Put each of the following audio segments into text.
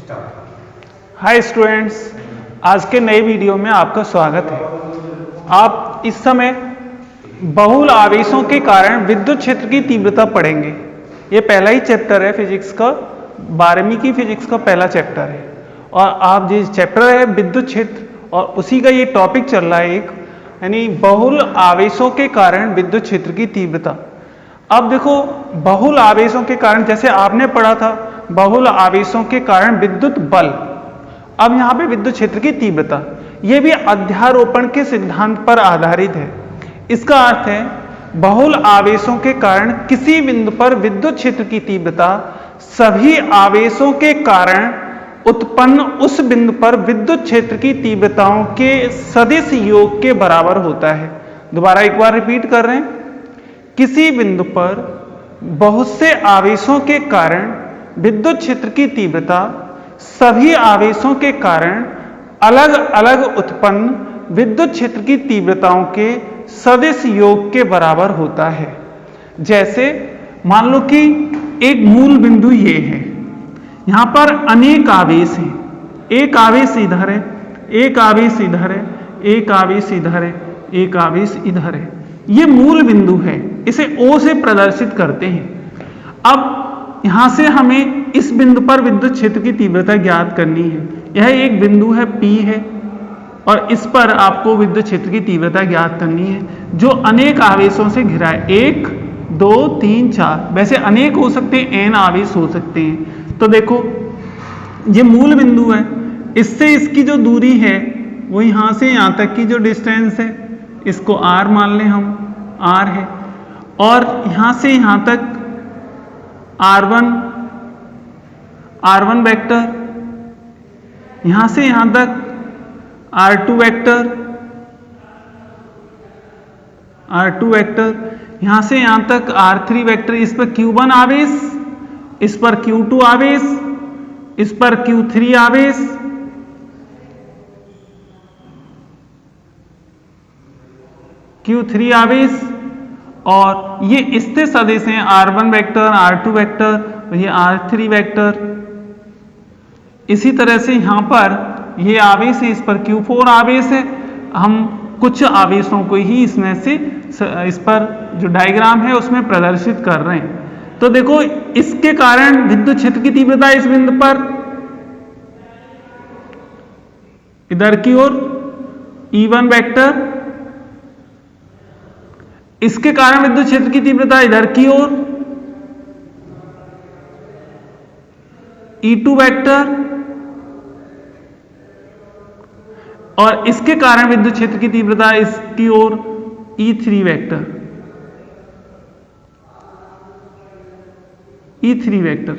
Hi students, आज के नए वीडियो में आपका स्वागत है। आप इस समय बहुल आवेशों के कारण विद्युत क्षेत्र की तीव्रता पढ़ेंगे। ये पहला ही चैप्टर है फिजिक्स का, 12वीं की फिजिक्स का पहला चैप्टर है। और आप जिस चैप्टर है विद्युत क्षेत्र, और उसी का ये टॉपिक चल रहा है एक, यानी बहुल आवेशों के कारण विद्युत क्षेत्र की तीव्रता। अब देखो, बहुल आवेशों के कारण, जैसे आपने पढ़ा था बहुल आवेशों के कारण विद्युत बल, अब यहां पे विद्युत क्षेत्र की तीव्रता, यह भी अध्यारोपण के सिद्धांत पर आधारित है। इसका अर्थ है बहुल आवेशों के कारण किसी बिंदु पर विद्युत क्षेत्र की तीव्रता सभी आवेशों के कारण उत्पन्न उस बिंदु पर विद्युत क्षेत्र की तीव्रताओं के सदिश योग के बराबर होता है। दोबारा एक बार रिपीट कर रहे हैं, किसी बिंदु पर बहुत से आवेशों के कारण विद्युत क्षेत्र की तीव्रता सभी आवेशों के कारण अलग अलग उत्पन्न विद्युत क्षेत्र की तीव्रताओं के सदिश योग के बराबर होता है। जैसे मान लो कि एक मूल बिंदु ये है, यहां पर अनेक आवेश हैं, एक आवेश इधर है, एक आवेश इधर है, एक आवेश इधर है, एक आवेश इधर है। ये मूल बिंदु है, इसे O से प्रदर्शित करते हैं। अब यहां से हमें इस बिंदु पर विद्युत क्षेत्र की तीव्रता ज्ञात करनी है। यह एक बिंदु है P है, और इस पर आपको विद्युत क्षेत्र की तीव्रता ज्ञात करनी है जो अनेक आवेशों से घिरा है। 1 2 3 4, वैसे अनेक हो सकते हैं, n आवेश हो सकते हैं। तो देखो, ये मूल बिंदु है, इससे इसकी जो दूरी है वो यहां से यहां तक की जो डिस्टेंस है, इसको r मान लें हम, r है। और यहां से यहां तक r1 वेक्टर, यहां से यहां तक r2 वेक्टर, यहां से यहां तक r3 वेक्टर। इस पर q1 आवेश, इस पर q2 आवेश, इस पर q3 आवेश, q3 आवेश, और ये स्थिर सदिश हैं r1 वेक्टर, r2 वेक्टर, ये r3 वेक्टर। इसी तरह से यहां पर ये आवेश है, इस पर q4 आवेश है। हम कुछ आवेशों को ही इसमें से इस पर जो डायग्राम है उसमें प्रदर्शित कर रहे हैं। तो देखो, इसके कारण विद्युत क्षेत्र की तीव्रता इस बिंदु पर इधर की ओर E1 वेक्टर, इसके कारण विद्युत क्षेत्र की तीव्रता इधर की ओर E2 वेक्टर, और इसके कारण विद्युत क्षेत्र की तीव्रता इसकी ओर E3 वेक्टर, E3 वेक्टर।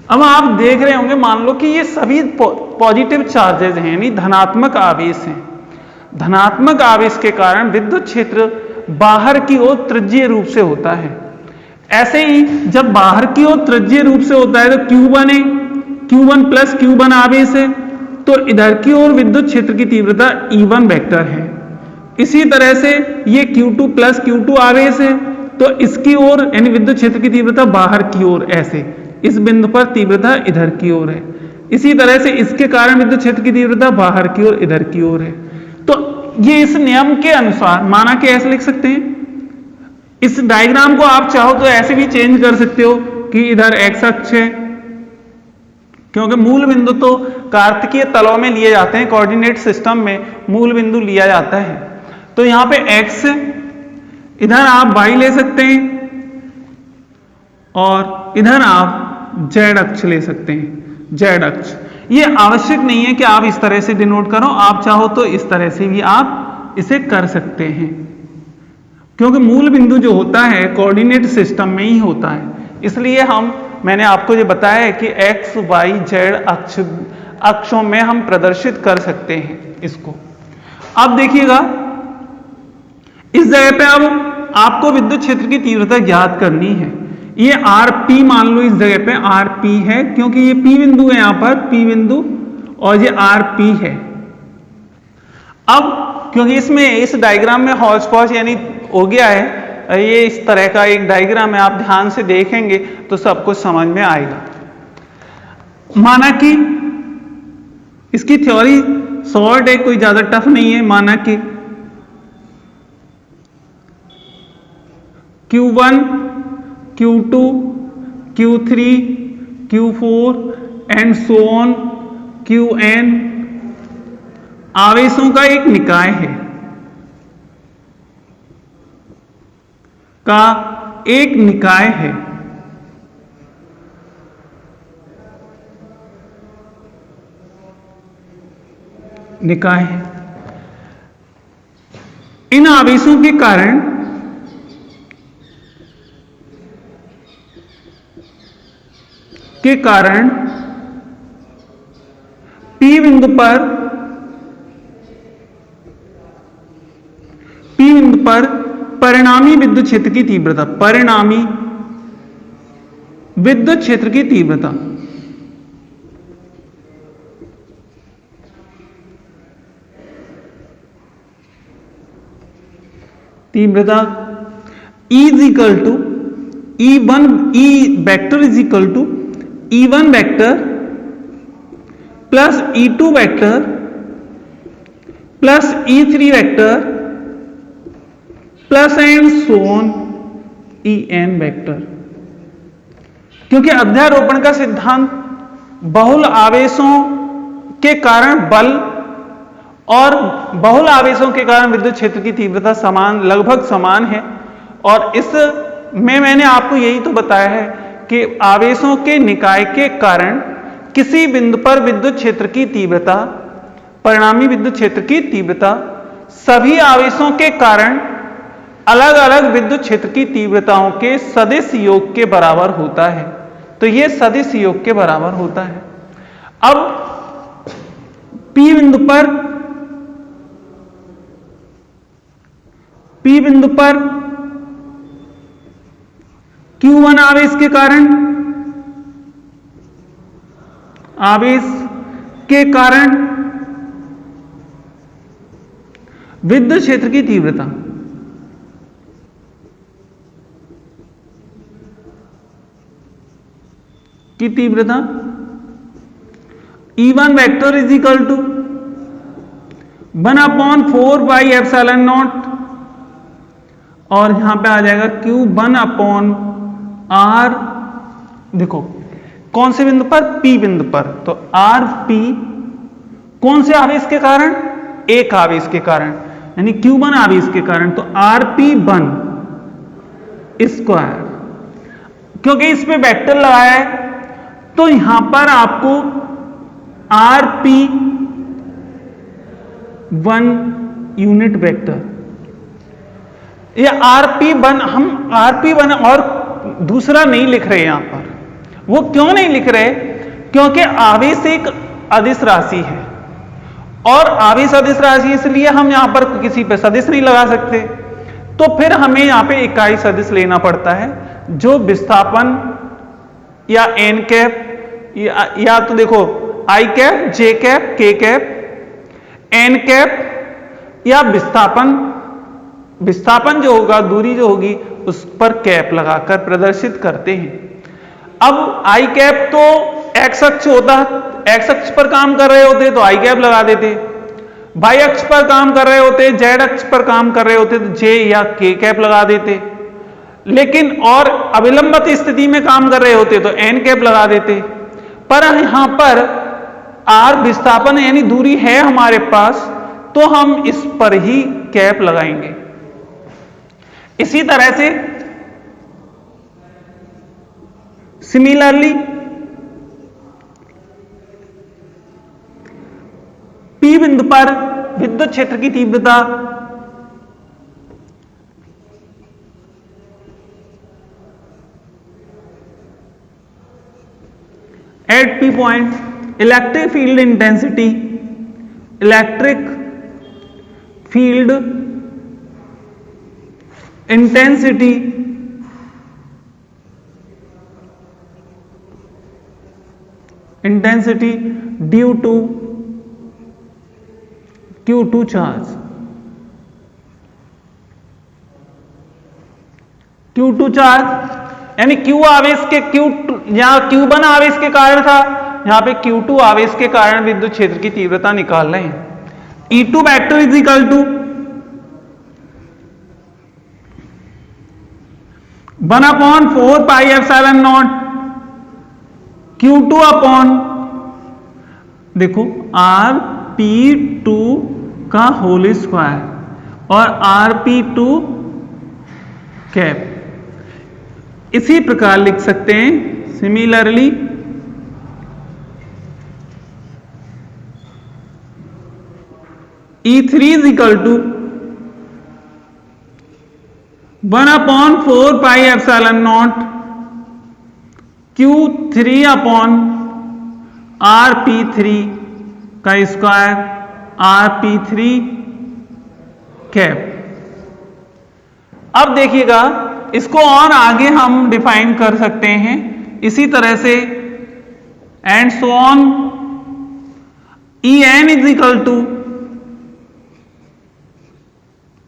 अब आप देख रहे होंगे, मान लो कि ये सभी पॉजिटिव चार्जेज हैं, यानी धनात्मक आवेश हैं। धनात्मक आवेश के कारण विद्युत क्षेत्र बाहर की ओर त्रिज्यीय रूप से होता है। ऐसे ही जब बाहर की ओर त्रिज्यीय रूप से होता है तो Q1 है, Q1 प्लस Q1 आवेश है, तो इधर की ओर विद्युत क्षेत्र की तीव्रता E1 वेक्टर है। इसी तरह से ये Q2 प्लस Q2 आवेश है, तो इसकी ओर यानी विद्युत क्षेत्र की तीव्रता बाहर की ओर, ऐसे इस बिंदु पर तीव्रता इधर की ओर है। इसी तरह से इसके कारण विद्युत क्षेत्र की तीव्रता बाहर की ओर, इधर की ओर है। तो ये इस नियम के अनुसार माना कि ऐसे लिख सकते हैं। इस डायग्राम को आप चाहो तो ऐसे भी चेंज कर सकते हो कि इधर x अक्ष है, क्योंकि मूल बिंदु तो कार्तिकीय तलों में लिए जाते हैं, कोऑर्डिनेट सिस्टम में मूल बिंदु लिया जाता है। तो यहां पे x, इधर आप y ले सकते हैं, और इधर आप z अक्ष ले सकते हैं, z अक्ष। ये आवश्यक नहीं है कि आप इस तरह से डिनोट करो, आप चाहो तो इस तरह से भी आप इसे कर सकते हैं, क्योंकि मूल बिंदु जो होता है कोऑर्डिनेट सिस्टम में ही होता है। इसलिए मैंने आपको ये बताया है कि x, y, z अक्षों में हम प्रदर्शित कर सकते हैं इसको। अब देखिएगा, इस जगह पे अब आपको विद्युत क्षेत्र की तीव्रता ज्ञात करनी है। ये Rp मान लो, इस जगह पे Rp है, क्योंकि ये P बिंदु है, यहां पर P बिंदु, और ये Rp है। अब क्योंकि इसमें इस डायग्राम में हौच पौच यानी हो गया है, ये इस तरह का एक डायग्राम है, आप ध्यान से देखेंगे तो सब कुछ समझ में आएगा। माना कि इसकी थ्योरी शॉर्ट है, कोई ज्यादा टफ नहीं है। माना कि Q1, Q2, Q3, Q4 and so on Qn आवेशों का एक निकाय है, निकाय है। इन आवेशों के कारण P बिंदु पर परिणामी विद्युत क्षेत्र की तीव्रता, E is equal to E vector is equal to E1 vector plus E2 vector plus E3 vector plus and so on En vector. क्योंकि अध्यारोपण का सिद्धांत बहुल आवेशों के कारण बल और बहुल आवेशों के कारण विद्युत क्षेत्र की तीव्रता लगभग समान है। और इसमें मैंने आपको यही तो बताया है कि आवेशों के निकाय के कारण किसी बिंदु पर विद्युत क्षेत्र की तीव्रता, परिणामी विद्युत क्षेत्र की तीव्रता सभी आवेशों के कारण अलग अलग विद्युत क्षेत्र की तीव्रताओं के सदिश योग के बराबर होता है। तो यह सदिश योग के बराबर होता है। अब P बिंदु पर Q1 आवेश के कारण विद्युत क्षेत्र की तीव्रता E1 vector is equal to 1/4/ε0 और यहां पे आ जाएगा Q1/R। देखो कौन से बिंदु पर? P बिंदु पर। तो RP कौन से आवेश के कारण? एक आवेश के कारण, यानी Q1 आवेश के कारण। तो RP1 स्क्वायर, क्योंकि इस पे वेक्टर लगाया है तो यहां पर आपको RP1 यूनिट वेक्टर, या RP1, हम RP1 और दूसरा नहीं लिख रहे यहां पर। वो क्यों नहीं लिख रहे? क्योंकि आवेश एक अदिश राशि है और आवेश अदिश राशि, इसलिए हम यहां पर किसी पे सदिश नहीं लगा सकते। तो फिर हमें यहां पे इकाई सदिश लेना पड़ता है, जो विस्थापन या n कैप या तो देखो I cap, J cap, K cap, n cap, या विस्थापन जो होगा, दूरी जो होगी, उस पर कैप लगाकर प्रदर्शित करते हैं। अब I कैप तो x अक्ष होता, x अक्ष पर काम कर रहे होते तो I कैप लगा देते, y अक्ष पर काम कर रहे होते, z अक्ष पर काम कर रहे होते तो J या K कैप लगा देते। लेकिन और अविलंबित स्थिति में काम कर रहे होते तो n कैप लगा देते। पर यहां पर R विस्थापन यानी दूरी है हमारे पास, तो हम इस पर ही कैप लगाएंगे। इसी तरह से सिमिलरली P बिंदु पर विद्युत क्षेत्र की तीव्रता at P point, electric field intensity due to Q2 charge, यानी Q आवेश के Q1 आवेश के कारण था, यहाँ पे Q2 आवेश के कारण विद्युत क्षेत्र की तीव्रता निकाल रहे हैं। E2 vector is equal to 1/4 pi epsilon naught Q2 upon देखो Rp2 का होल स्क्वायर और Rp2 कैप। इसी प्रकार लिख सकते हैं similarly E3 is equal to 1/4 pi epsilon naught Q3 upon Rp3 का स्क्वायर Rp3 कैप। अब देखिएगा इसको और आगे हम डिफाइन कर सकते हैं इसी तरह से and so on. En is equal to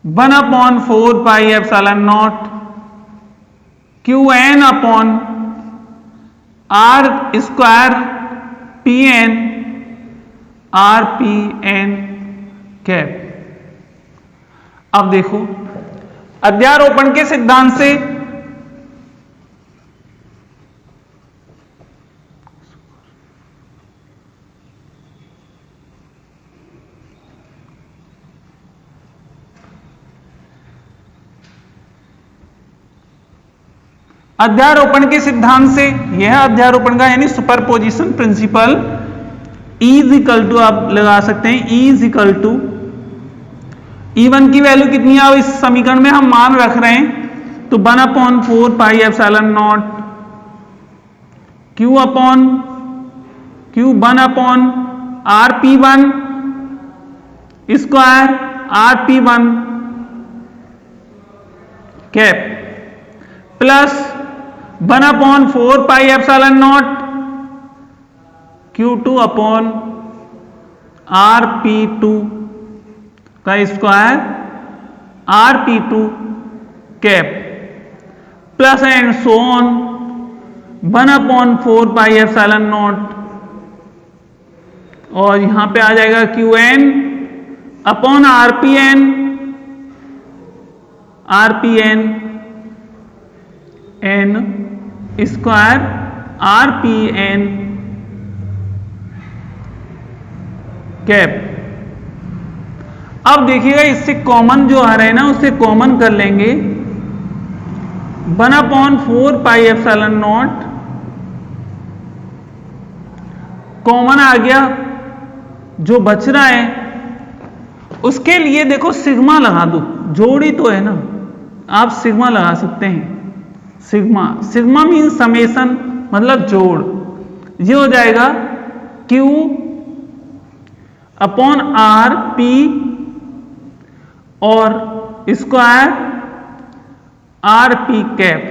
1/4 pi epsilon naught Qn upon R square Pn Rpn cap. अब देखो अध्यारोपण के सिद्धांत से यह अध्यारोपण का यानी superposition principle E is equal to आप लगा सकते हैं E is equal to E1 की वैल्यू कितनी है अब इस समीकरण में हम मान रख रहे हैं तो 1/4 pi epsilon not Q upon Q1 upon Rp1 square Rp1 cap plus 1/4 pi epsilon naught Q2 upon Rp2 का square Rp2 cap plus and so on 1/4 pi epsilon naught और यहां पे आ जाएगा Qn upon Rpn n square Rpn cap. अब देखिएगा इससे common जो आ रहा है ना उससे कॉमन कर लेंगे 1/4 पाई एप्सिलॉन नॉट कॉमन आ गया। जो बच रहा है उसके लिए देखो सिग्मा लगा दो, जोड़ी तो है ना, आप सिग्मा लगा सकते हैं। सिग्मा मीन समेशन मतलब जोड़। ये हो जाएगा Q अपॉन आर पी और स्क्वायर आर पी कैप।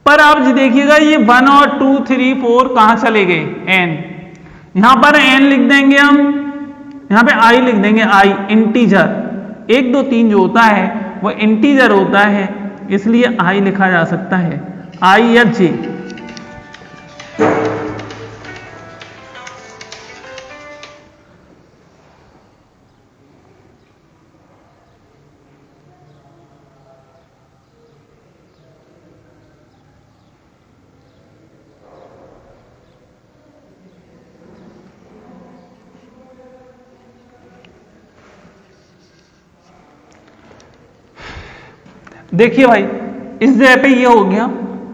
पर आप देखिएगा ये 1 और 2 3 4 कहां चले गए, n। यहां पर n लिख देंगे हम, यहां पे i लिख देंगे, i इंटीजर 1 2 3 जो होता है वो इंटीजर होता है, इसलिए i लिखा जा सकता है, i या j। देखिए भाई इस जगह पे ये हो गया।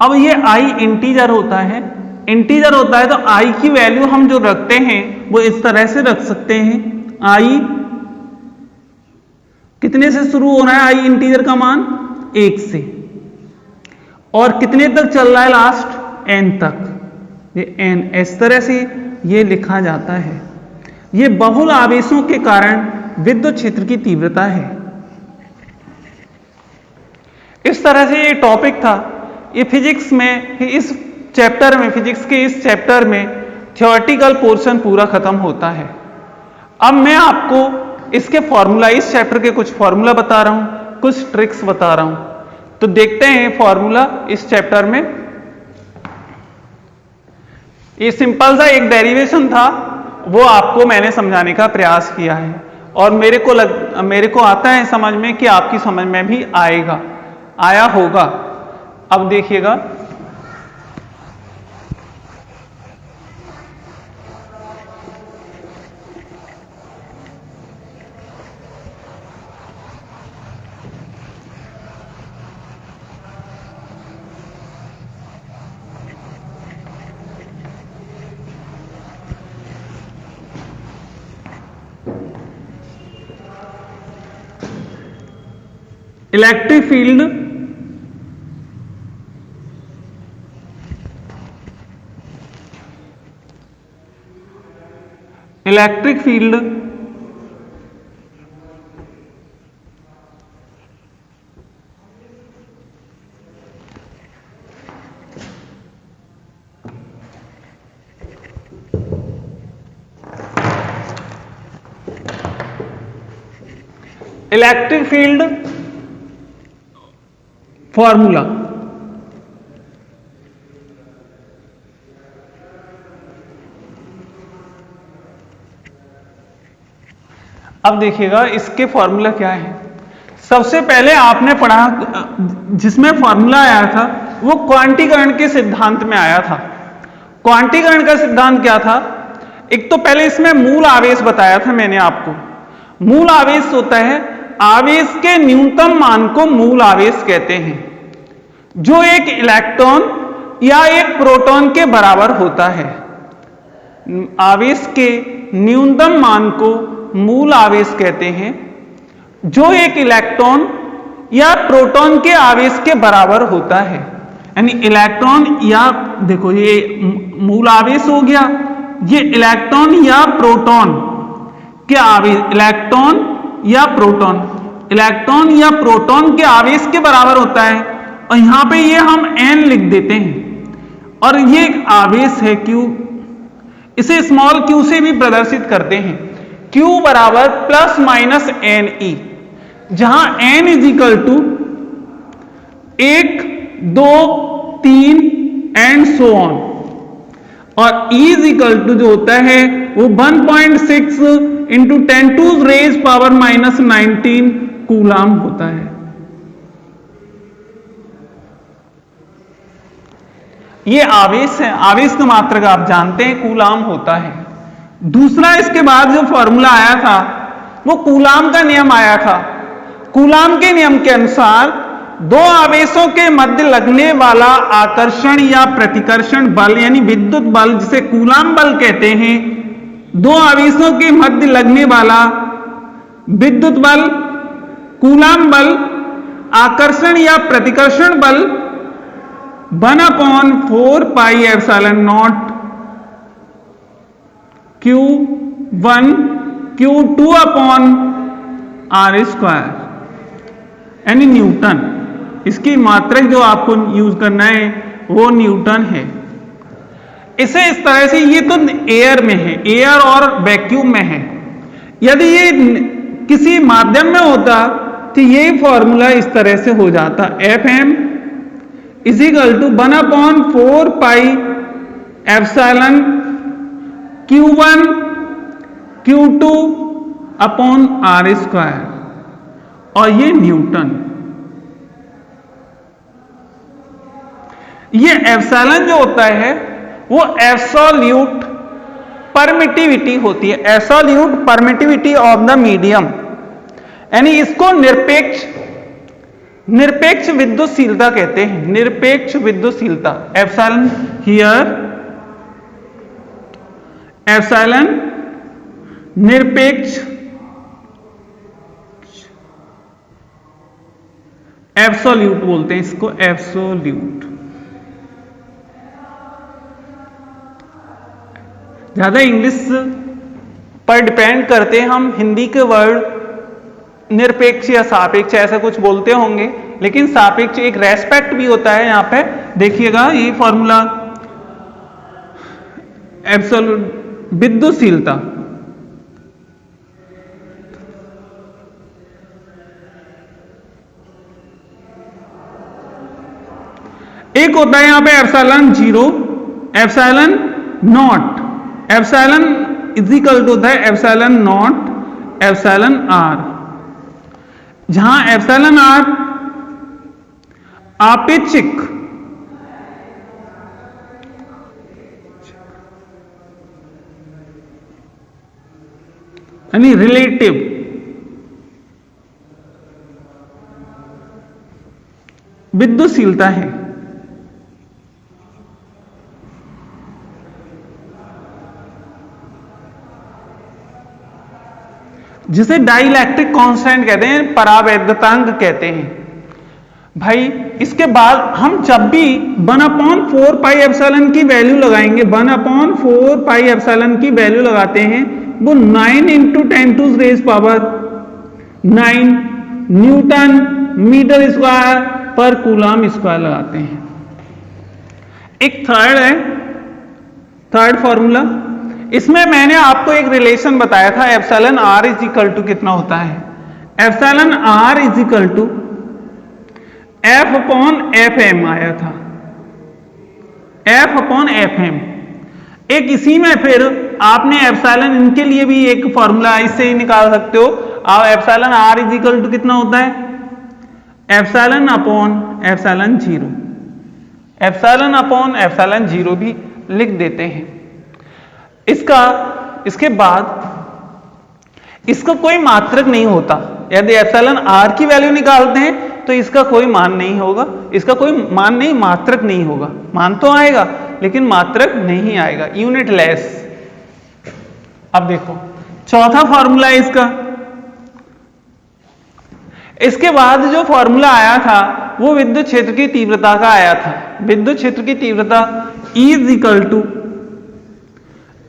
अब ये i इंटीजर होता है, इंटीजर होता है तो i की वैल्यू हम जो रखते हैं वो इस तरह से रख सकते हैं। i कितने से शुरू हो रहा है, i इंटीजर का मान 1 से, और कितने तक चल रहा है लास्ट, n तक, ये n इस तरह से ये लिखा जाता है। ये बहुल आवेशों के कारण विद्युत क्षेत्र की तीव्रता है। इस तरह से ये टॉपिक था। ये फिजिक्स में इस चैप्टर में, फिजिक्स के इस चैप्टर में थ्योरेटिकल पोर्शन पूरा खत्म होता है। अब मैं आपको इसके फॉर्मूला, इस चैप्टर के कुछ फॉर्मूला बता रहा हूं, कुछ ट्रिक्स बता रहा हूं। तो देखते हैं फॉर्मूला इस चैप्टर में। ये सिंपल सा एक डेरिवेशन था, वो आपको मैंने समझाने का प्रयास किया है और मेरे को आता है समझ में कि आपकी समझ में भी आया होगा। अब देखिएगा, इलेक्ट्रिक फील्ड फॉर्मूला। अब देखिएगा इसके फॉर्मूला क्या है। सबसे पहले आपने पढ़ा, जिसमें फॉर्मूला आया था वो क्वांटीकरण के सिद्धांत में आया था। क्वांटीकरण का सिद्धांत क्या था? एक तो पहले इसमें मूल आवेश बताया था मैंने आपको। मूल आवेश होता है, आवेश के न्यूनतम मान को मूल आवेश कहते हैं, जो एक इलेक्ट्रॉन या एक प्रोटॉन के बराबर होता है। आवेश के न्यूनतम मान को मूल आवेश कहते हैं, जो एक इलेक्ट्रॉन या प्रोटॉन के आवेश के बराबर होता है। यानी इलेक्ट्रॉन या, देखो ये मूल आवेश हो गया, ये इलेक्ट्रॉन या प्रोटॉन के आवेश, इलेक्ट्रॉन या प्रोटॉन के आवेश के बराबर होता है। और यहां पे ये हम n लिख देते हैं और ये एक आवेश है Q, इसे स्मॉल q से भी प्रदर्शित करते हैं। Q बराबर प्लस माइनस एन ई, जहां n is equal to 1, 2, 3 and so on, और E इज इक्वल टू जो होता है वो 1.6 इंटू 10⁻⁻⁹ कूलाम होता है। ये आवेश है, आवेश का मात्रक आप जानते हैं कूलाम होता है। दूसरा इसके बाद जो फॉर्मूला आया था वो कूलाम का नियम आया था। कूलाम के नियम के अनुसार दो आवेशों के मध्य लगने वाला आकर्षण या प्रतिकर्षण बल यानी विद्युत बल, जिसे कूलाम बल कहते हैं, दो आवेशों के मध्य लगने वाला विद्युत बल कूलाम बल, आकर्षण या प्रतिकर्षण बल 1/4πε0 Q1 Q2/r², यानी न्यूटन। इसकी मात्रक जो आपको यूज करना है वो न्यूटन है। इसे इस तरह से, ये तो एयर में है, एयर और वैक्यूम में है। यदि ये किसी माध्यम में होता तो ये फॉर्मूला इस तरह से हो जाता, Fm is equal to 1/4πε Q1 Q2/r², और ये न्यूटन। ये एप्सिलॉन जो होता है वो एब्सोल्यूट परमिटिविटी होती है, absolute permittivity of the medium, यानी इसको निरपेक्ष विद्युतशीलता कहते हैं। निरपेक्ष विद्युतशीलता, एप्सिलॉन हियर, एप्सिलॉन निरपेक्ष, एब्सोल्यूट बोलते हैं इसको, एब्सोल्यूट। ज्यादा इंग्लिश पर डिपेंड करते हैं, हम हिंदी के वर्ड निरपेक्ष या सापेक्ष ऐसा कुछ बोलते होंगे, लेकिन सापेक्ष एक रेस्पेक्ट भी होता है। यहां पे देखिएगा ये फॉर्मूला, एब्सोल्यूट विद्युतशीलता, एक होता है यहां पे epsilon 0, epsilon naught epsilon is equal to होता है एप्सिलॉन नॉट एप्सिलॉन आर, जहां एप्सिलॉन आर आपेक्षिक यानी रिलेटिव विद्युतशीलता है। जिसे डाइलेक्ट्रिक कांस्टेंट कहते हैं, परावैद्युतांक कहते हैं। भाई इसके बाद हम जब भी 1/4 पाई एप्सिलॉन की वैल्यू लगाएंगे, 1/4 पाई एप्सिलॉन की वैल्यू लगाते हैं, वो 9 × 10⁹ न्यूटन मीटर स्क्वायर पर कूलम स्क्वायर लगाते हैं। एक थर्ड है, थर्ड फॉर्मूला, इसमें मैंने आपको एक रिलेशन बताया था, epsilon R is equal to कितना होता है, epsilon R is equal to F/Fm आया था, F/Fm। एक इसी में फिर आपने एप्सिलॉन इनके लिए भी एक फॉर्मूला इससे ही निकाल सकते हो। अब epsilon R is equal to कितना होता है, ε/ε0, ε/ε0 भी लिख देते हैं। इसके बाद इसका कोई मात्रक नहीं होता। यदि एप्सिलॉन आर की वैल्यू निकालते हैं तो इसका कोई मान नहीं होगा, इसका कोई मान नहीं, मात्रक नहीं होगा। मान तो आएगा लेकिन मात्रक नहीं आएगा, यूनिट लेस। अब देखो चौथा फॉर्मूला है इसका। इसके बाद जो फॉर्मूला आया था वो विद्युत क्षेत्र की तीव्रता का आया था। विद्युत क्षेत्र की तीव्रता E is equal to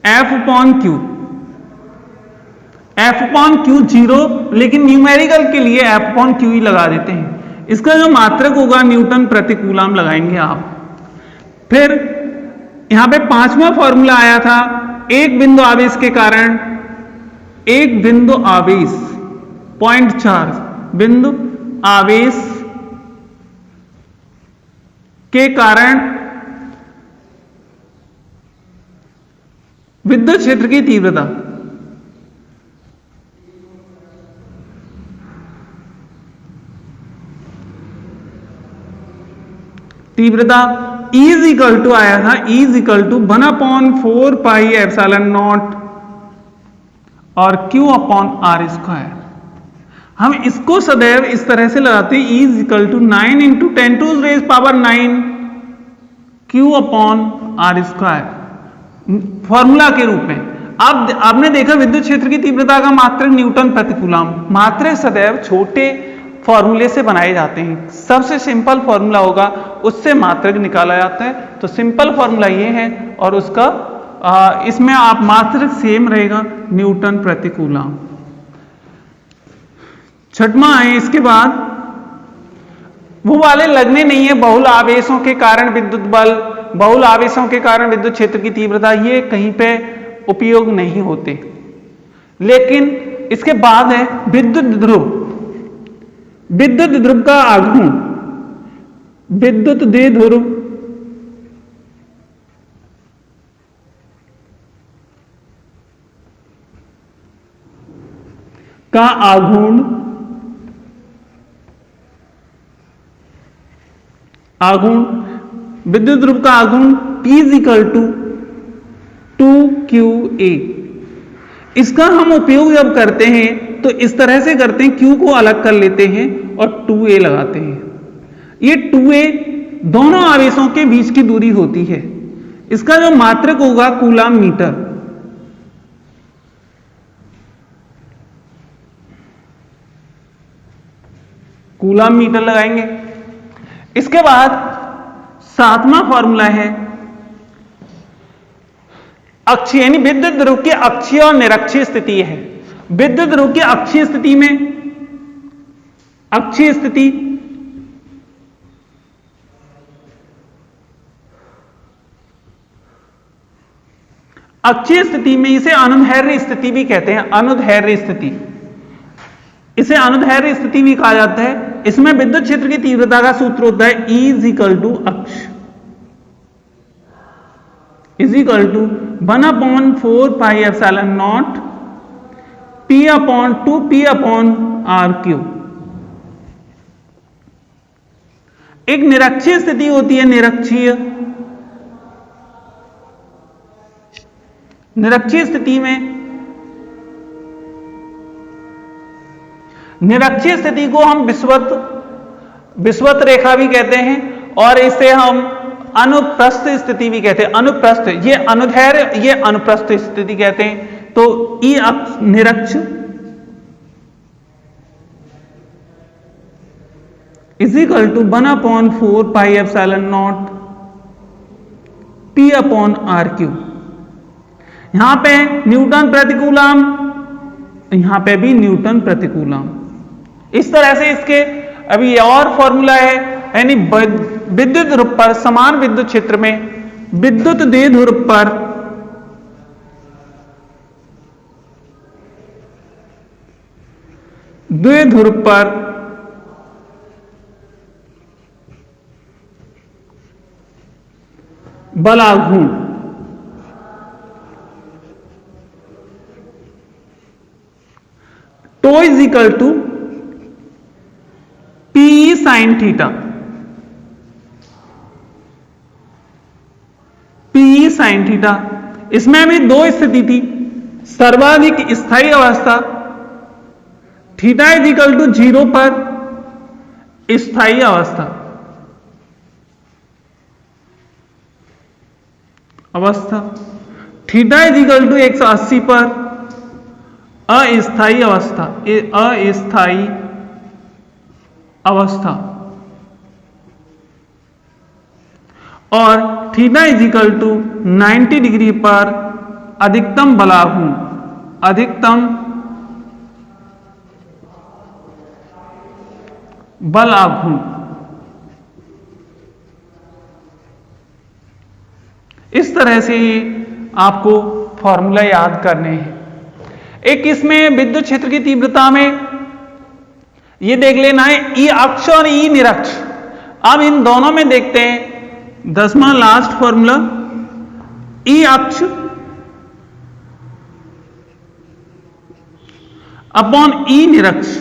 F/Q, F/Q 0, लेकिन न्यूमेरिकल के लिए F/Q ही लगा देते हैं। इसका जो मात्रक होगा न्यूटन प्रति कूलम लगाएंगे आप। फिर यहां पे पांचवा फॉर्मूला आया था, एक बिंदु आवेश के कारण, एक बिंदु आवेश 0.4 बिंदु आवेश के कारण विद्युत क्षेत्र की तीव्रता। तीव्रता E इज इक्वल टू आया था, E is equal to 1/4 pi epsilon naught और Q/r²। हम इसको सदैव इस तरह से लगाते हैं, E is equal to 9 × 10⁹ Q/r², formula के रूप में। अब आपने देखा विद्युत क्षेत्र की तीव्रता का मात्रक न्यूटन प्रति कूलम। मात्रक सदैव छोटे फॉर्मूले से बनाए जाते हैं। सबसे सिंपल फॉर्मूला होगा उससे मात्रक निकाला जाता है। तो सिंपल फॉर्मूला ये है और उसका इसमें आप मात्रक सेम रहेगा, न्यूटन प्रति कूलम। छठवां है इसके बाद, वो वाले लगने नहीं है, बहुल आवेशों के कारण विद्युत बल, बहुल आवेशों के कारण विद्युत क्षेत्र की तीव्रता, ये कहीं पे उपयोग नहीं होते। लेकिन इसके बाद है विद्युत ध्रुव। विद्युत ध्रुव का आघूर्ण, विद्युत द्विध्रुव का आघूर्ण, विद्युत ध्रुव का आघूर्ण P is equal to 2QA। इसका हम उपयोग जब करते हैं तो इस तरह से करते हैं, Q को अलग कर लेते हैं और 2A लगाते हैं। ये 2A दोनों आवेशों के बीच की दूरी होती है। इसका जो मात्रक होगा कूलम मीटर। कूलम मीटर लगाएंगे। इसके बाद सातवां फॉर्मूला है अक्षीय, यानी विद्युत ध्रुव की अक्षीय और निरक्षीय स्थिति है। विद्युत ध्रुव की अक्षीय स्थिति में, अक्षीय स्थिति में इसे अनुदैर्ध्य स्थिति भी कहते हैं। अनुदैर्ध्य स्थिति, इसे अनुदैर्ध्य स्थिति भी कहा जाता है। इसमें विद्युत क्षेत्र की तीव्रता का सूत्र होता है E इज इक्वल टू अक्ष इज इक्वल टू 1/4πε0 P/2P/r³। एक निरक्षीय स्थिति होती है, निरक्षीय स्थिति को हम विषुवत रेखा भी कहते हैं और इसे हम अनुप्रस्थ स्थिति भी कहते हैं। अनुप्रस्थ, ये अनुदैर्घ्य, ये अनुप्रस्थ स्थिति कहते हैं। तो ई अक्ष निरक्ष = 1/4πε0 P/r³। यहां पे न्यूटन प्रतिकूलाम, यहां पे भी न्यूटन प्रतिकूलाम। इस तरह से इसके अभी और फॉर्मूला है, यानी विद्युत ध्रुव पर समान विद्युत क्षेत्र में विद्युत द्विध्रुव पर बलाघूर्ण τ = P sin theta, P sin theta. इसमें भी दो स्थिति थी, सर्वाधिक स्थायी अवस्था थीटा = 0 पर स्थायी अवस्था थीटा = 180 पर अस्थायी अवस्था और थीटा = 90 डिग्री पर अधिकतम बलाघूर्ण इस तरह से आपको फॉर्मूला याद करने हैं। एक इसमें विद्युत क्षेत्र की तीव्रता में ये देख लेना है ई अक्ष और ई निरक्ष। अब इन दोनों में देखते हैं 10वां लास्ट फॉर्मूला, ई अक्ष अपॉन ई निरक्ष।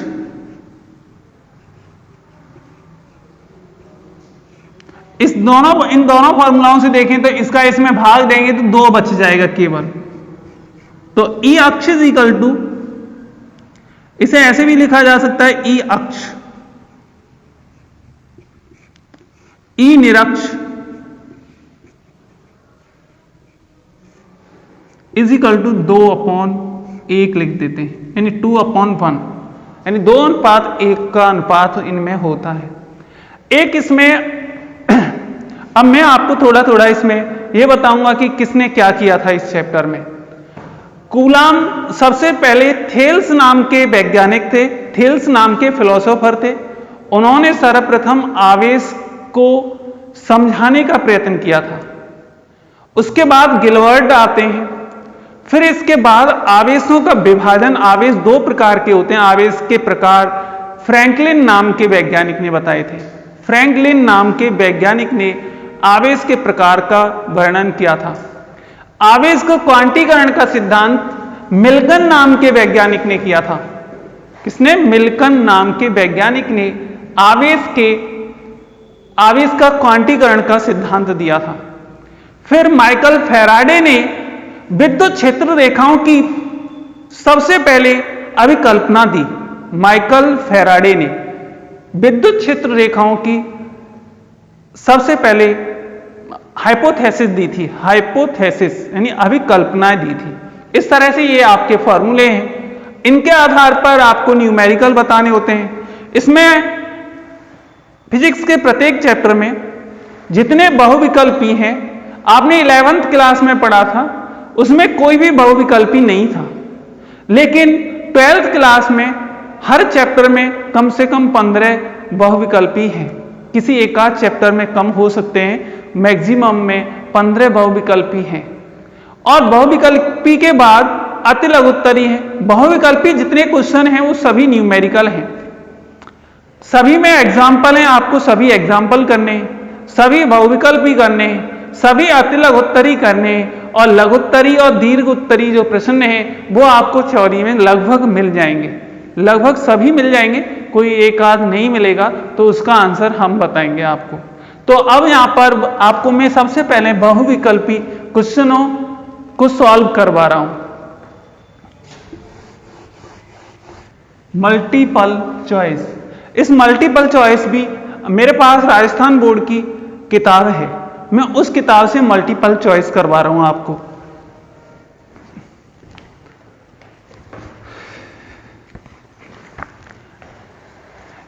इन दोनों फॉर्मूलाओं से देखें तो इसका इसमें भाग देंगे तो 2 बच जाएगा केवल। तो ई अक्ष = इसे ऐसे भी लिखा जा सकता है ई अक्ष ई निरक्ष = 2/1 लिख देते हैं, यानी 2/1, यानी 2:1 का अनुपात इनमें होता है। एक इसमें अब मैं आपको थोड़ा थोड़ा इसमें यह बताऊंगा कि किसने क्या किया था इस चैप्टर में। कूलाम सबसे पहले थेल्स नाम के वैज्ञानिक थे, थेल्स नाम के फिलोसोफर थे। उन्होंने सर्वप्रथम आवेश को समझाने का प्रयत्न किया था। उसके बाद गिलबर्ट आते हैं। फिर इसके बाद आवेशों का विभाजन, आवेश 2 प्रकार के होते हैं, आवेश के प्रकार फ्रैंकलिन नाम के वैज्ञानिक ने बताए थे। फ्रैंकलिन नाम के वैज्ञानिक ने आवेश के प्रकार का वर्णन किया था। आवेश का क्वांटीकरण का सिद्धांत मिल्कन नाम के वैज्ञानिक ने किया था। किसने? मिल्कन नाम के वैज्ञानिक ने आवेश का क्वांटीकरण का सिद्धांत दिया था। फिर माइकल फैराडे ने विद्युत क्षेत्र रेखाओं की सबसे पहले अभिकल्पना दी। माइकल फैराडे ने विद्युत क्षेत्र रेखाओं की सबसे पहले हाइपोथेसिस दी थी, हाइपोथेसिस यानी अभिकल्पनाएं दी थी। इस तरह से ये आपके फॉर्मूले हैं, इनके आधार पर आपको न्यूमेरिकल बताने होते हैं। इसमें फिजिक्स के प्रत्येक चैप्टर में जितने बहुविकल्पी हैं, आपने 11th क्लास में पढ़ा था, उसमें कोई भी बहुविकल्पी नहीं था। लेकिन 12th क्लास में हर चैप्टर में कम से कम 15 बहुविकल्पी हैं। किसी एक आध चैप्टर में कम हो सकते हैं, मैक्सिमम में 15 बहुविकल्पी हैं। और बहुविकल्पी के बाद अति लघुत्तरी है। बहुविकल्पी जितने क्वेश्चन हैं वो सभी न्यूमेरिकल हैं, सभी में एग्जाम्पल हैं, आपको सभी एग्जाम्पल करने हैं, सभी बहुविकल्पी करने हैं, सभी अति लघुत्तरी करने और लघुत्तरी और दीर्घ उत्तरी जो प्रश्न है वो आपको थ्योरी में लगभग मिल जाएंगे, लगभग सभी मिल जाएंगे, कोई एक आध नहीं मिलेगा तो उसका आंसर हम बताएंगे आपको। तो अब यहां पर आपको मैं सबसे पहले बहुविकल्पी क्वेश्चनों को सॉल्व करवा रहा हूं। मल्टीपल चॉइस, इस मल्टीपल चॉइस भी मेरे पास राजस्थान बोर्ड की किताब है, मैं उस किताब से मल्टीपल चॉइस करवा रहा हूं आपको।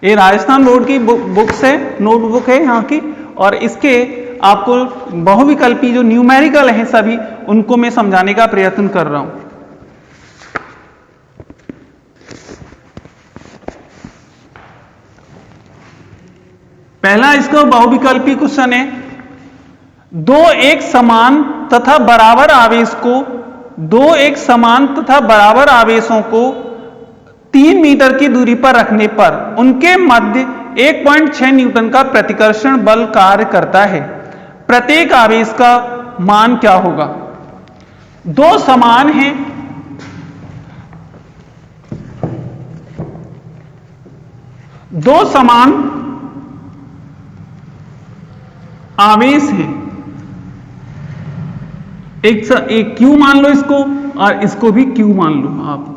ये राजस्थान बोर्ड की बुक्स है, नोटबुक है यहाँ की, और इसके आपको बहुविकल्पी जो न्यूमेरिकल है सभी उनको मैं समझाने का प्रयत्न कर रहा हूं। पहला इसका बहुविकल्पी क्वेश्चन है, दो एक समान तथा बराबर आवेश को, दो एक समान तथा बराबर आवेशों को 3 मीटर की दूरी पर रखने पर उनके मध्य 1.6 न्यूटन का प्रतिकर्षण बल कार्य करता है, प्रत्येक आवेश का मान क्या होगा। दो समान हैं, दो समान आवेश हैं, एक Q मान लो इसको और इसको भी Q मान लो आप,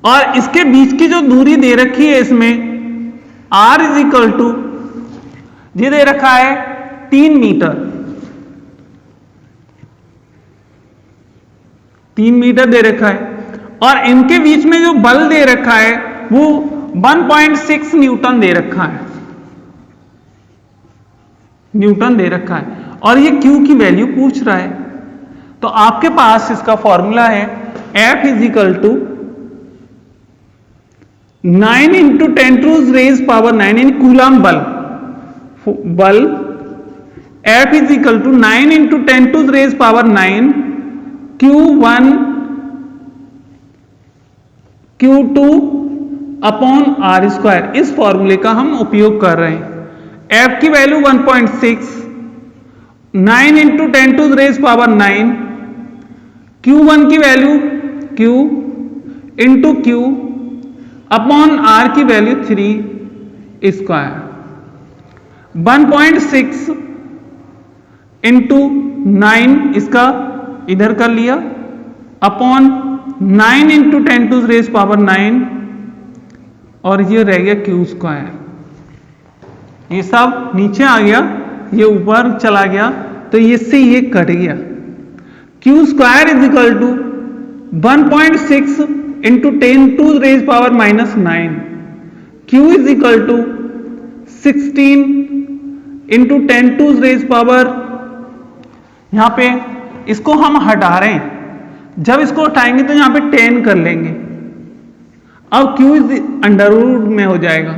और इसके बीच की जो दूरी दे रखी है इसमें R इज इक्वल टू, ये दे रखा है 3 मीटर, 3 मीटर दे रखा है, और इनके बीच में जो बल दे रखा है वो 1.6 न्यूटन दे रखा है, न्यूटन दे रखा है, और ये Q की वैल्यू पूछ रहा है। तो आपके पास इसका फॉर्मूला है F is equal to 9 into 10 to raise power 9 इन कूलम बल, बल F is equal to 9 into 10 to raise power 9 Q1 Q2 upon R square. इस फॉर्मूले का हम उपयोग कर रहे हैं। F की value 1.6, 9 into 10 to raise power 9, Q1 की value Q into Q upon R की वैल्यू 3 स्क्वायर, 1.6 इंटू 9 इसका इधर कर लिया upon 9 into 10 to raise power 9, और ये रह गया Q स्क्वायर, ये सब नीचे आ गया, ये ऊपर चला गया, तो इससे ये कट गया। Q square is equal to 1.6 into 10 to raise power minus 9, Q is equal to 16 into 10 to raise power, यहां पे इसको हम हटा रहे हैं, जब इसको हटाएंगे तो यहां पे 10 कर लेंगे, अब Q इज अंडर रूट में हो जाएगा,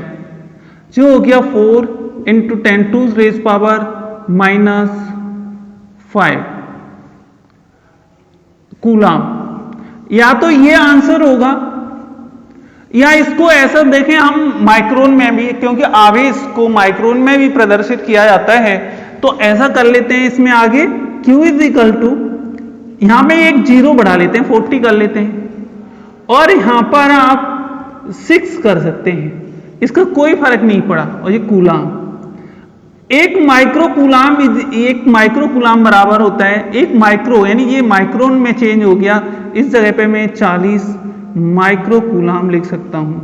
जो हो गया 4 into 10 to raise power minus 5 coulomb. या तो ये आंसर होगा, या इसको ऐसा देखें हम माइक्रोन में भी, क्योंकि आवेश को माइक्रोन में भी प्रदर्शित किया जाता है, तो ऐसा कर लेते हैं इसमें आगे Q इज इक्वल टू, यहां पे एक 0 बढ़ा लेते हैं, 40 कर लेते हैं, और यहां पर आप 6 कर सकते हैं, इसका कोई फर्क नहीं पड़ा, और ये कूलम, एक माइक्रो कूलम बराबर होता है एक माइक्रो, यानी ये माइक्रोन में चेंज हो गया, इस जगह पे मैं 40 माइक्रो कूलम लिख सकता हूं।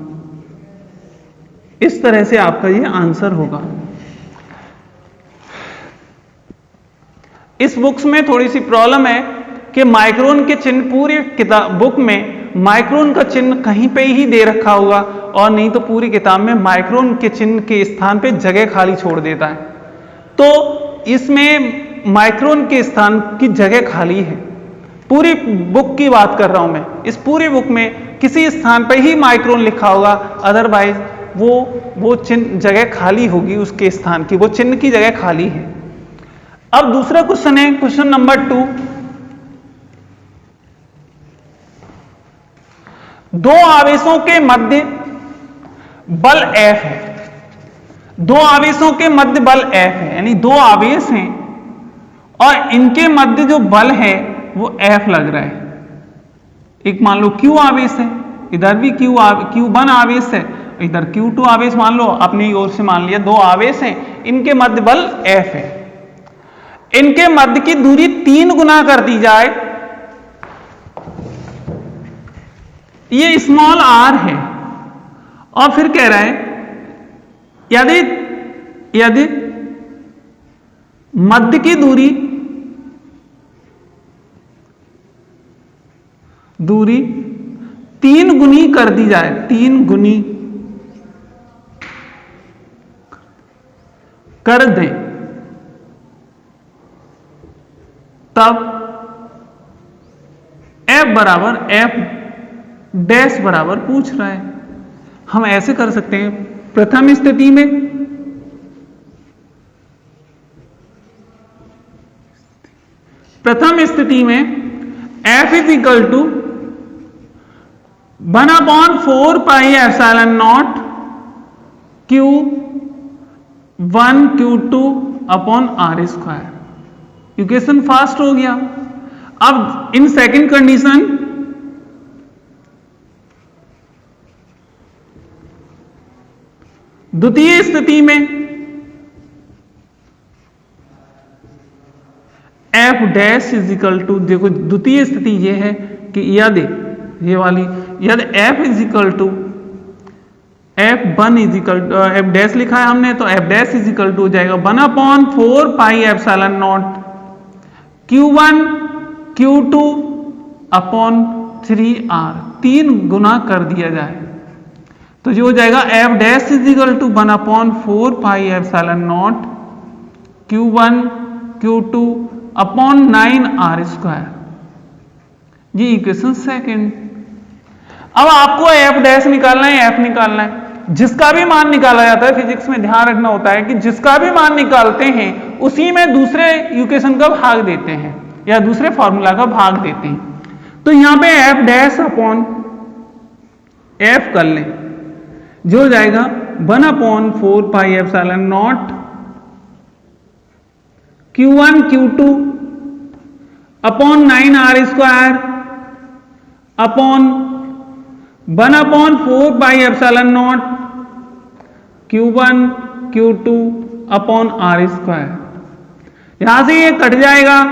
इस तरह से आपका ये आंसर होगा। इस बुक्स में थोड़ी सी प्रॉब्लम है कि माइक्रोन के चिन्ह पूरी किताब बुक में माइक्रोन का चिन्ह कहीं पे ही दे रखा होगा, और नहीं तो पूरी किताब में माइक्रोन के चिन्ह के स्थान पे जगह खाली छोड़ देता है। तो इसमें माइक्रोन के स्थान की जगह खाली है, पूरी बुक की बात कर रहा हूं मैं, इस पूरी बुक में किसी स्थान पे ही माइक्रोन लिखा होगा, अदरवाइज वो चिन्ह जगह खाली होगी, उसके स्थान की, वो चिन्ह की जगह खाली है। अब दूसरा क्वेश्चन है, क्वेश्चन नंबर 2, दो आवेशों के मध्य बल F है, दो आवेशों के मध्य बल F है, यानी दो आवेश हैं और इनके मध्य जो बल है वो F लग रहा है। एक मान लो Q आवेश है, इधर भी Q1 आवेश है, इधर Q2 आवेश मान लो, अपनी ओर से मान लिया, दो आवेश हैं, इनके मध्य बल F है। इनके मध्य की दूरी 3 गुना कर दी जाए, ये स्मॉल r है, और फिर कह रहा है यदि मध्य की दूरी 3 गुनी कर दी जाए, 3 गुनी कर दें, तब F बराबर F डैश बराबर पूछ रहा है। हम ऐसे कर सकते हैं, प्रथम स्थिति में F is equal to 1/4 pi epsilon not Q1 Q2 upon R square. Equation fast हो गया। अब इन सेकंड कंडीशन, द्वितीय स्थिति में F dash is equal to, देखो द्वितीय स्थिति ये है कि यदि ये वाली, यदि F is equal to F1 is equal to, F dash लिखा है हमने, तो F dash is equal to हो जाएगा 1/4 pi epsilon not Q1 Q2 upon 3R, 3 गुना कर दिया जाए तो जो हो जाएगा F dash is equal to 1/4 pi epsilon not Q1 Q2 upon 9R square. ये इक्वेशन सेकंड। अब आपको F डैश निकालना है, F निकालना है। जिसका भी मान निकाला जाता है, फिजिक्स में ध्यान रखना होता है कि जिसका भी मान निकालते हैं उसी में दूसरे इक्वेशन का भाग देते हैं या दूसरे फॉर्मूला का भाग देते हैं। तो यहां पे F डैश अपॉन F कर लें, जो हो जाएगा 1/4 pi epsilon not Q1 Q2 upon 9R square upon 1/4 pi epsilon not Q1 Q2 upon R square. यहां से ये कट जाएगा,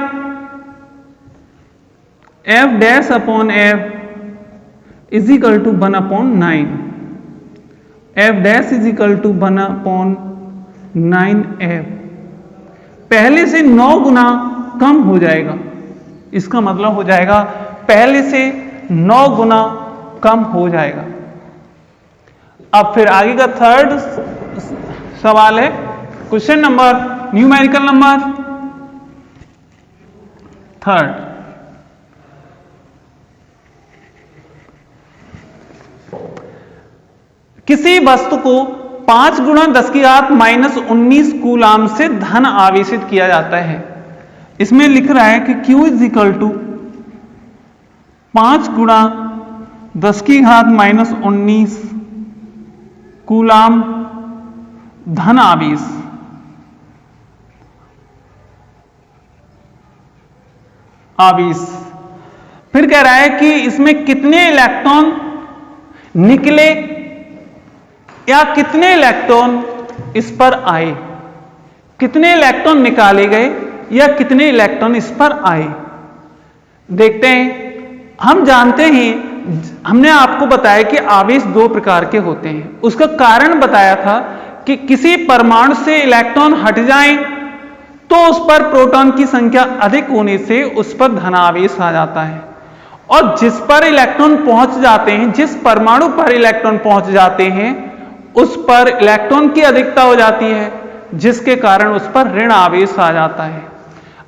F dash upon F is equal to 1/9, F dash is equal to 1/9F, पहले से 9 गुना कम हो जाएगा। इसका मतलब हो जाएगा पहले से 9 गुना कम हो जाएगा। अब फिर आगे का थर्ड सवाल है, question number, numerical number third. किसी वस्तु को 5 गुणा 10⁻⁻19 कूलाम से धन आवेशित किया जाता है। इसमें लिख रहा है कि Q इज इक्वल टू 5 गुणा 10⁻⁻19 कूलाम धन आवेश। फिर कह रहा है कि इसमें कितने इलेक्ट्रॉन निकले या कितने इलेक्ट्रॉन इस पर आए, कितने इलेक्ट्रॉन निकाले गए या कितने इलेक्ट्रॉन इस पर आए। देखते हैं। हम जानते हैं, हमने आपको बताया कि आवेश 2 प्रकार के होते हैं। उसका कारण बताया था कि किसी परमाणु से इलेक्ट्रॉन हट जाएं तो उस पर प्रोटॉन की संख्या अधिक होने से उस पर धनावेश आ जाता है, और जिस पर इलेक्ट्रॉन पहुंच जाते हैं, जिस परमाणु पर इलेक्ट्रॉन पहुंच जाते हैं उस पर इलेक्ट्रॉन की अधिकता हो जाती है, जिसके कारण उस पर ऋण आवेश आ जाता है।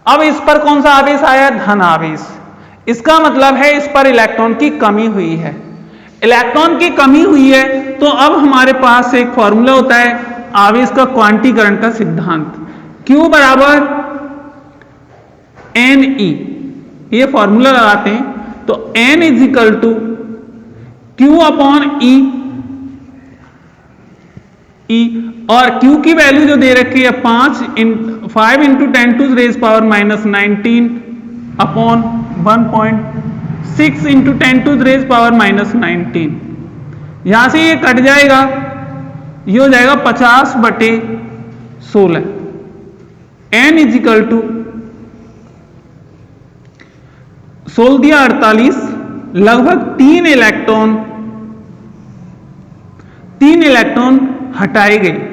अब इस पर कौन सा आवेश आया? धन आवेश। इसका मतलब है इस पर इलेक्ट्रॉन की कमी हुई है। इलेक्ट्रॉन की कमी हुई है तो अब हमारे पास एक फॉर्मूला होता है आवेश का क्वांटीकरण का सिद्धांत, Q बराबर Ne। ये फॉर्मूला लगाते हैं तो N is equal to Q upon E, और Q की वैल्यू जो दे रखी है 5 इंटू 10⁻⁻19 अपॉन 1.6 इंटू 10⁻⁻19। यहां से ये कट जाएगा, ये हो जाएगा 50/16। n इजिकल टू 16 दिया 48, लगभग 3 इलेक्ट्रॉन हटाए गए।